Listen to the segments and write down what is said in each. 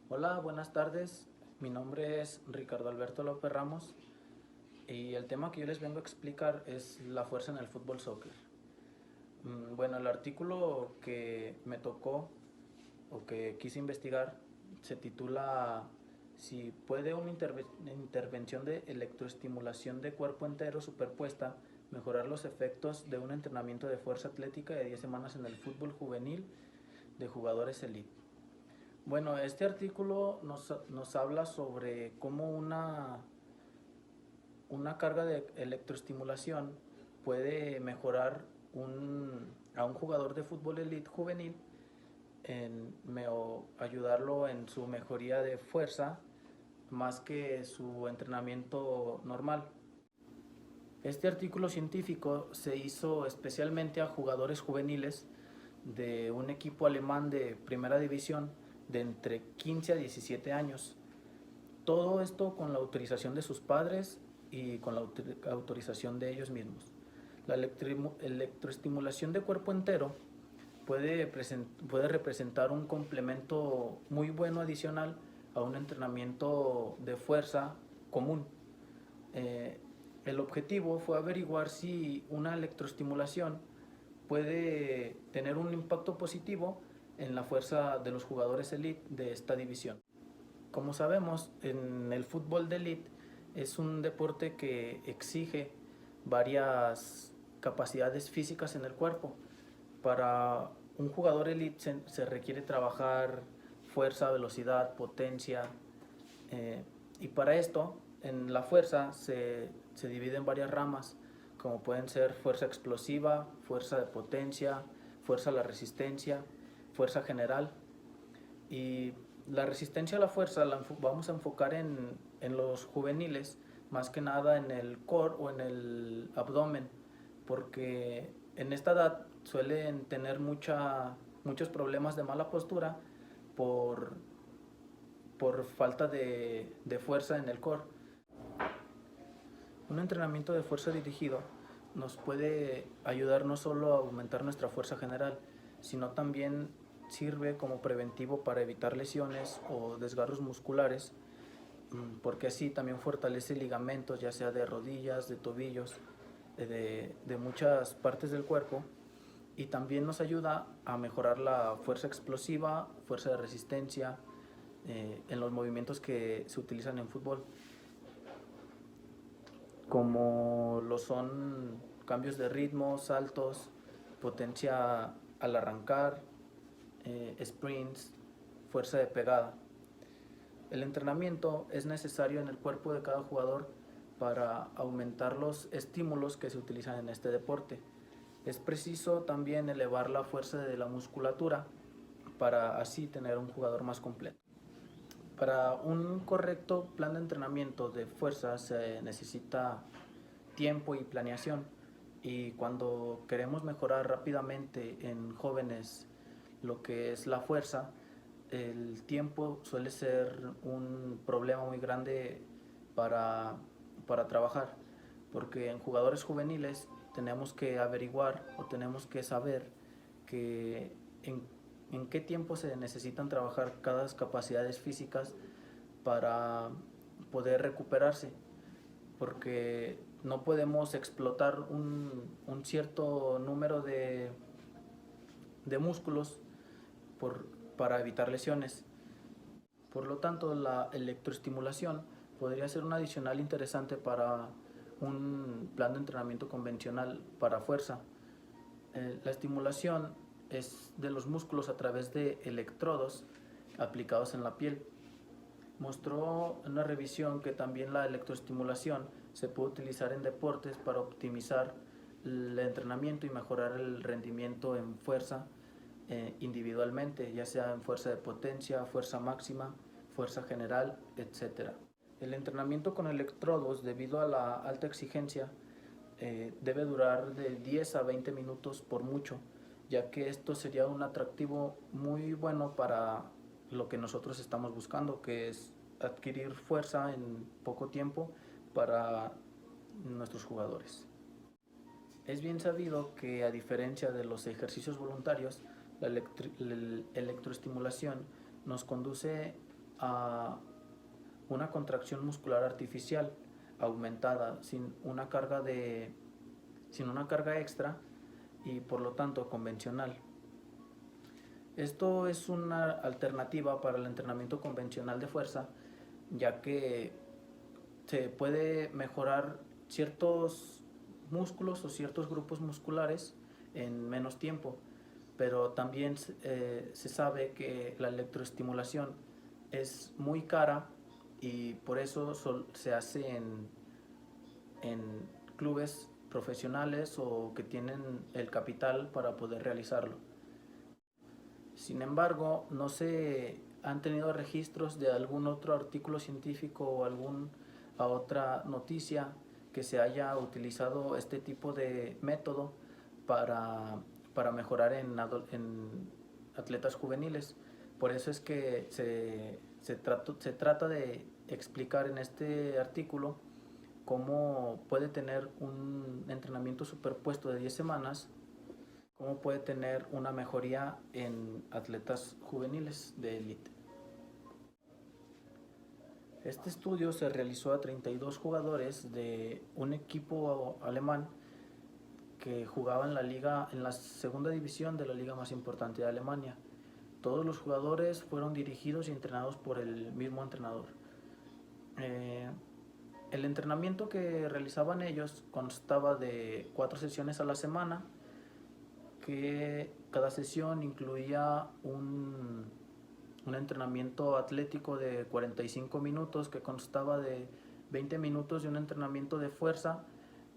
Hola, buenas tardes. Mi nombre es Ricardo Alberto López Ramos y el tema que yo les vengo a explicar es la fuerza en el fútbol soccer. Bueno, el artículo que me tocó o que quise investigar se titula Si puede una intervención de electroestimulación de cuerpo entero superpuesta mejorar los efectos de un entrenamiento de fuerza atlética de 10 semanas en el fútbol juvenil de jugadores elite. Bueno, este artículo nos habla sobre cómo una carga de electroestimulación puede mejorar a un jugador de fútbol elite juvenil o ayudarlo en su mejoría de fuerza más que su entrenamiento normal. Este artículo científico se hizo especialmente a jugadores juveniles de un equipo alemán de primera división de entre 15 a 17 años. Todo esto con la autorización de sus padres y con la autorización de ellos mismos. La electroestimulación de cuerpo entero puede representar un complemento muy bueno adicional a un entrenamiento de fuerza común. Eh, el objetivo fue averiguar si una electroestimulación puede tener un impacto positivo en la fuerza de los jugadores elite de esta división. Como sabemos, en el fútbol de elite es un deporte que exige varias capacidades físicas en el cuerpo. Para un jugador elite se requiere trabajar fuerza, velocidad, potencia, eh, y para esto en la fuerza se divide en varias ramas, como pueden ser fuerza explosiva, fuerza de potencia, fuerza a la resistencia, fuerza general. Y la resistencia a la fuerza la vamos a enfocar en los juveniles, más que nada en el core o en el abdomen, porque en esta edad suelen tener muchos problemas de mala postura por, por falta de fuerza en el core. Un entrenamiento de fuerza dirigido nos puede ayudar no solo a aumentar nuestra fuerza general, sino también sirve como preventivo para evitar lesiones o desgarros musculares, porque así también fortalece ligamentos, ya sea de rodillas, de tobillos, de muchas partes del cuerpo, y también nos ayuda a mejorar la fuerza explosiva, fuerza de resistencia en los movimientos que se utilizan en fútbol, como lo son cambios de ritmo, saltos, potencia al arrancar, sprints, fuerza de pegada. El entrenamiento es necesario en el cuerpo de cada jugador para aumentar los estímulos que se utilizan en este deporte. Es preciso también elevar la fuerza de la musculatura para así tener un jugador más completo. Para un correcto plan de entrenamiento de fuerza se necesita tiempo y planeación, y cuando queremos mejorar rápidamente en jóvenes lo que es la fuerza, el tiempo suele ser un problema muy grande para, para trabajar, porque en jugadores juveniles tenemos que averiguar o tenemos que saber que en qué tiempo se necesitan trabajar cada capacidades físicas para poder recuperarse, porque no podemos explotar un cierto número de músculos por, para evitar lesiones. Por lo tanto, la electroestimulación podría ser un adicional interesante para un plan de entrenamiento convencional para fuerza. La estimulación es de los músculos a través de electrodos aplicados en la piel. Mostró en una revisión que también la electroestimulación se puede utilizar en deportes para optimizar el entrenamiento y mejorar el rendimiento en fuerza individualmente, ya sea en fuerza de potencia, fuerza máxima, fuerza general, etc. El entrenamiento con electrodos, debido a la alta exigencia, debe durar de 10 a 20 minutos por mucho, ya que esto sería un atractivo muy bueno para lo que nosotros estamos buscando, que es adquirir fuerza en poco tiempo para nuestros jugadores. Es bien sabido que, a diferencia de los ejercicios voluntarios, la electroestimulación nos conduce a una contracción muscular artificial aumentada sin una carga extra y por lo tanto convencional. Esto es una alternativa para el entrenamiento convencional de fuerza, ya que se puede mejorar ciertos músculos o ciertos grupos musculares en menos tiempo, pero también se sabe que la electroestimulación es muy cara y por eso se hace en clubes profesionales o que tienen el capital para poder realizarlo. Sin embargo, no se han tenido registros de algún otro artículo científico o alguna otra noticia que se haya utilizado este tipo de método para mejorar en atletas juveniles. Por eso es que se trata de explicar en este artículo cómo puede tener un entrenamiento superpuesto de 10 semanas, cómo puede tener una mejoría en atletas juveniles de élite. Este estudio se realizó a 32 jugadores de un equipo alemán que jugaba en la segunda división de la liga más importante de Alemania. Todos los jugadores fueron dirigidos y entrenados por el mismo entrenador. El entrenamiento que realizaban ellos constaba de 4 sesiones a la semana, que cada sesión incluía un entrenamiento atlético de 45 minutos que constaba de 20 minutos de un entrenamiento de fuerza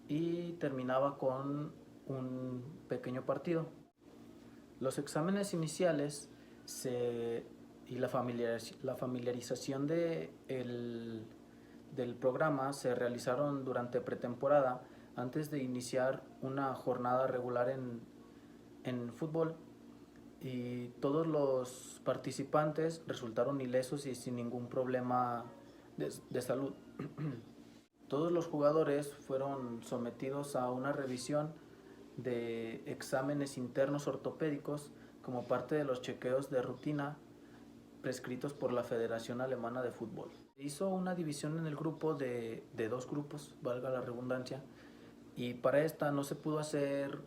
y terminaba con un pequeño partido. Los exámenes iniciales y la familiarización del programa se realizaron durante pretemporada antes de iniciar una jornada regular en fútbol, y todos los participantes resultaron ilesos y sin ningún problema de salud. Todos los jugadores fueron sometidos a una revisión de exámenes internos ortopédicos como parte de los chequeos de rutina prescritos por la Federación Alemana de Fútbol. Se hizo una división en el grupo de 2 grupos, valga la redundancia, y para esta no se pudo hacer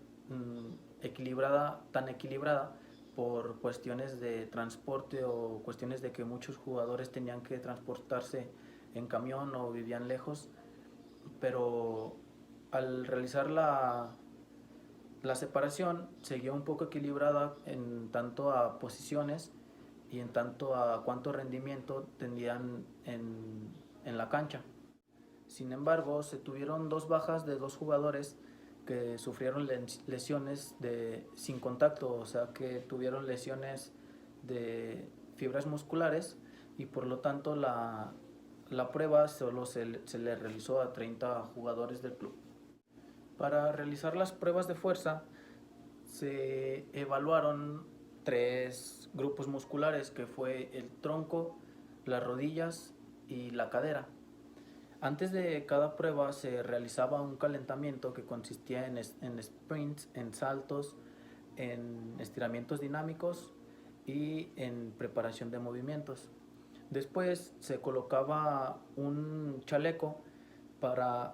tan equilibrada por cuestiones de transporte o cuestiones de que muchos jugadores tenían que transportarse en camión o vivían lejos, pero al realizar la separación se dio un poco equilibrada en tanto a posiciones y en tanto a cuánto rendimiento tendrían en la cancha. Sin embargo, se tuvieron 2 bajas de 2 jugadores que sufrieron lesiones sin contacto, o sea que tuvieron lesiones de fibras musculares, y por lo tanto la prueba solo se le realizó a 30 jugadores del club. Para realizar las pruebas de fuerza se evaluaron 3 grupos musculares, que fue el tronco, las rodillas y la cadera. Antes de cada prueba se realizaba un calentamiento que consistía en sprints, en saltos, en estiramientos dinámicos y en preparación de movimientos. Después se colocaba un chaleco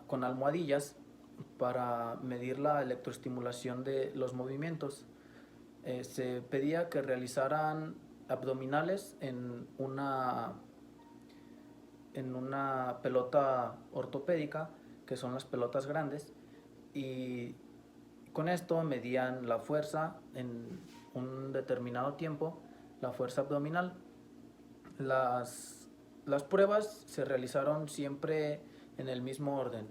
con almohadillas para medir la electroestimulación de los movimientos. Se pedía que realizaran abdominales en una pelota ortopédica, que son las pelotas grandes, y con esto medían la fuerza en un determinado tiempo, la fuerza abdominal. Las pruebas se realizaron siempre en el mismo orden,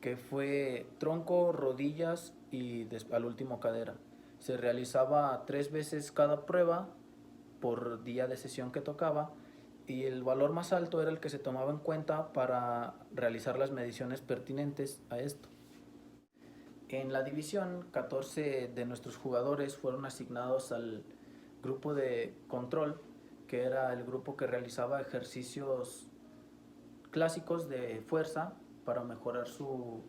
que fue tronco, rodillas y al último cadera. Se realizaba 3 veces cada prueba por día de sesión que tocaba, y el valor más alto era el que se tomaba en cuenta para realizar las mediciones pertinentes a esto. En la división, 14 de nuestros jugadores fueron asignados al grupo de control, que era el grupo que realizaba ejercicios clásicos de fuerza para mejorar su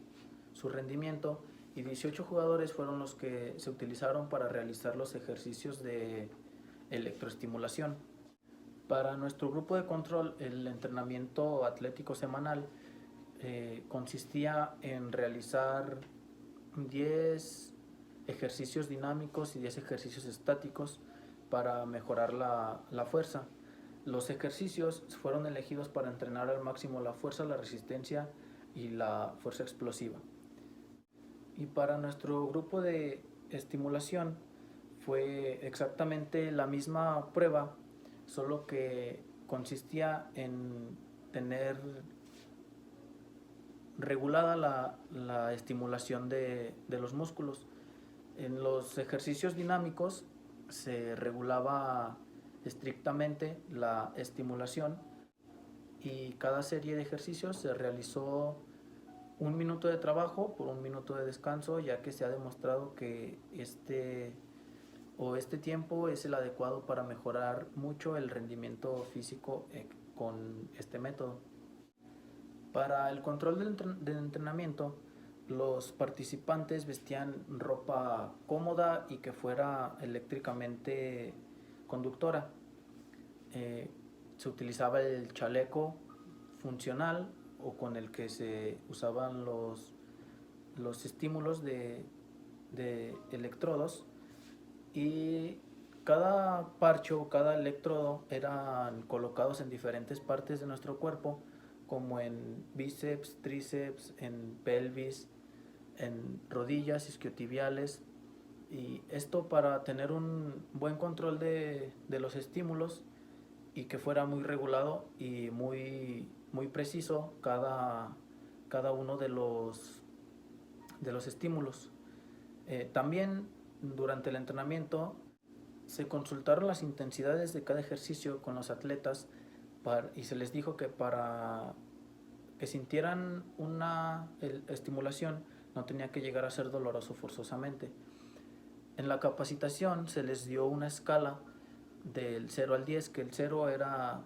rendimiento, y 18 jugadores fueron los que se utilizaron para realizar los ejercicios de electroestimulación. Para nuestro grupo de control, el entrenamiento atlético semanal consistía en realizar 10 ejercicios dinámicos y 10 ejercicios estáticos para mejorar la fuerza. Los ejercicios fueron elegidos para entrenar al máximo la fuerza, la resistencia y la fuerza explosiva. Y para nuestro grupo de estimulación fue exactamente la misma prueba, solo que consistía en tener regulada la estimulación de los músculos. En los ejercicios dinámicos se regulaba estrictamente la estimulación y cada serie de ejercicios se realizó 1 minuto de trabajo por 1 minuto de descanso, ya que se ha demostrado que este tiempo es el adecuado para mejorar mucho el rendimiento físico con este método. Para el control del entrenamiento, los participantes vestían ropa cómoda y que fuera eléctricamente conductora. Se utilizaba el chaleco funcional o con el que se usaban los estímulos de electrodos, y cada parche o cada electrodo eran colocados en diferentes partes de nuestro cuerpo, como en bíceps, tríceps, en pelvis, en rodillas, isquiotibiales, y esto para tener un buen control de los estímulos y que fuera muy regulado y muy preciso cada uno de los estímulos. También durante el entrenamiento se consultaron las intensidades de cada ejercicio con los atletas y se les dijo que para que sintieran una estimulación no tenía que llegar a ser doloroso forzosamente. En la capacitación se les dio una escala del 0 al 10, que el 0 era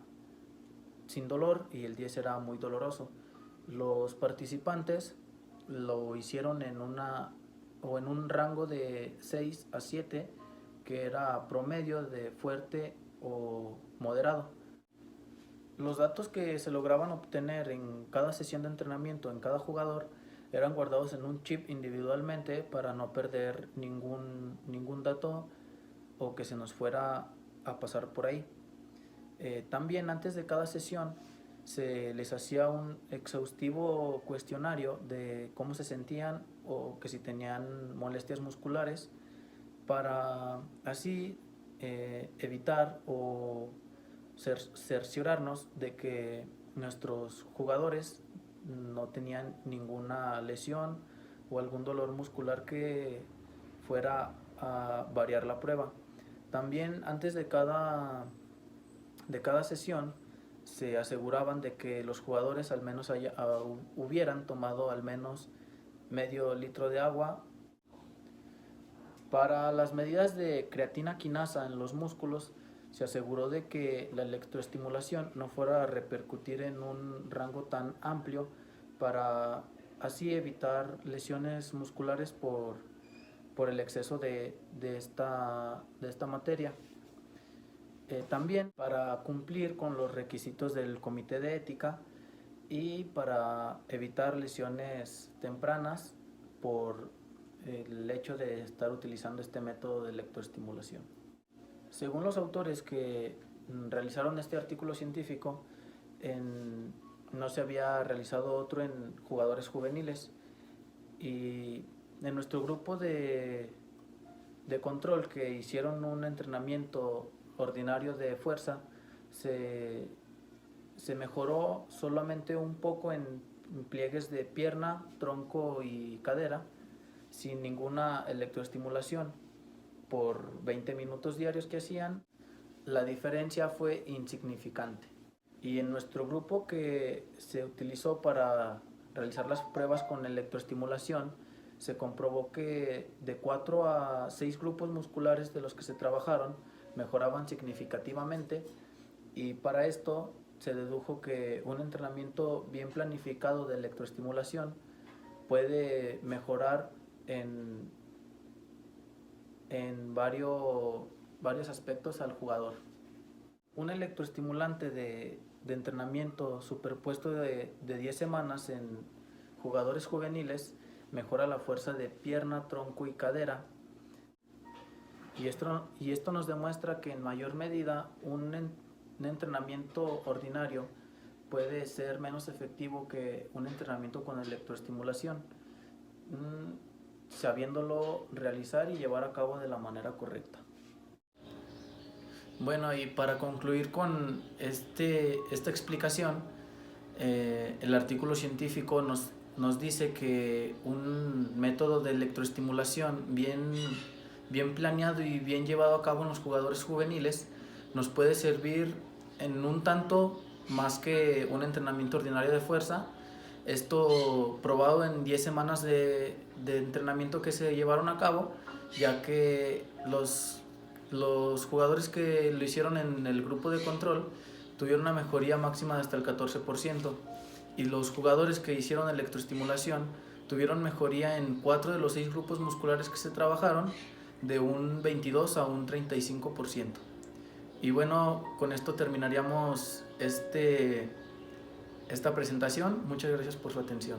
sin dolor y el 10 era muy doloroso. Los participantes lo hicieron en un rango de 6 a 7, que era promedio de fuerte o moderado. Los datos que se lograban obtener en cada sesión de entrenamiento en cada jugador eran guardados en un chip individualmente para no perder ningún dato o que se nos fuera a pasar por ahí. También antes de cada sesión se les hacía un exhaustivo cuestionario de cómo se sentían o que si tenían molestias musculares, para así evitar o cerciorarnos de que nuestros jugadores no tenían ninguna lesión o algún dolor muscular que fuera a variar la prueba. También antes de cada sesión se aseguraban de que los jugadores al menos hubieran tomado al menos medio litro de agua. Para las medidas de creatina quinasa en los músculos, se aseguró de que la electroestimulación no fuera a repercutir en un rango tan amplio, para así evitar lesiones musculares por el exceso de esta materia. También para cumplir con los requisitos del comité de ética y para evitar lesiones tempranas por el hecho de estar utilizando este método de electroestimulación. Según los autores que realizaron este artículo científico, no se había realizado otro en jugadores juveniles, y en nuestro grupo de control que hicieron un entrenamiento ordinario de fuerza, se mejoró solamente un poco en pliegues de pierna, tronco y cadera, sin ninguna electroestimulación. Por 20 minutos diarios que hacían, la diferencia fue insignificante. Y en nuestro grupo que se utilizó para realizar las pruebas con electroestimulación, se comprobó que de 4 a 6 grupos musculares de los que se trabajaron mejoraban significativamente, y para esto se dedujo que un entrenamiento bien planificado de electroestimulación puede mejorar en varios aspectos al jugador. Un electroestimulante de entrenamiento superpuesto de 10 semanas en jugadores juveniles mejora la fuerza de pierna, tronco y cadera. Y esto nos demuestra que en mayor medida un entrenamiento ordinario puede ser menos efectivo que un entrenamiento con electroestimulación, sabiéndolo realizar y llevar a cabo de la manera correcta. Bueno, y para concluir con esta explicación, el artículo científico nos dice que un método de electroestimulación bien planeado y bien llevado a cabo en los jugadores juveniles nos puede servir en un tanto más que un entrenamiento ordinario de fuerza. Esto probado en 10 semanas de entrenamiento que se llevaron a cabo, ya que los jugadores que lo hicieron en el grupo de control tuvieron una mejoría máxima de hasta el 14%, y los jugadores que hicieron electroestimulación tuvieron mejoría en 4 de los 6 grupos musculares que se trabajaron de un 22 a un 35%. Y bueno, con esto terminaríamos esta presentación. Muchas gracias por su atención.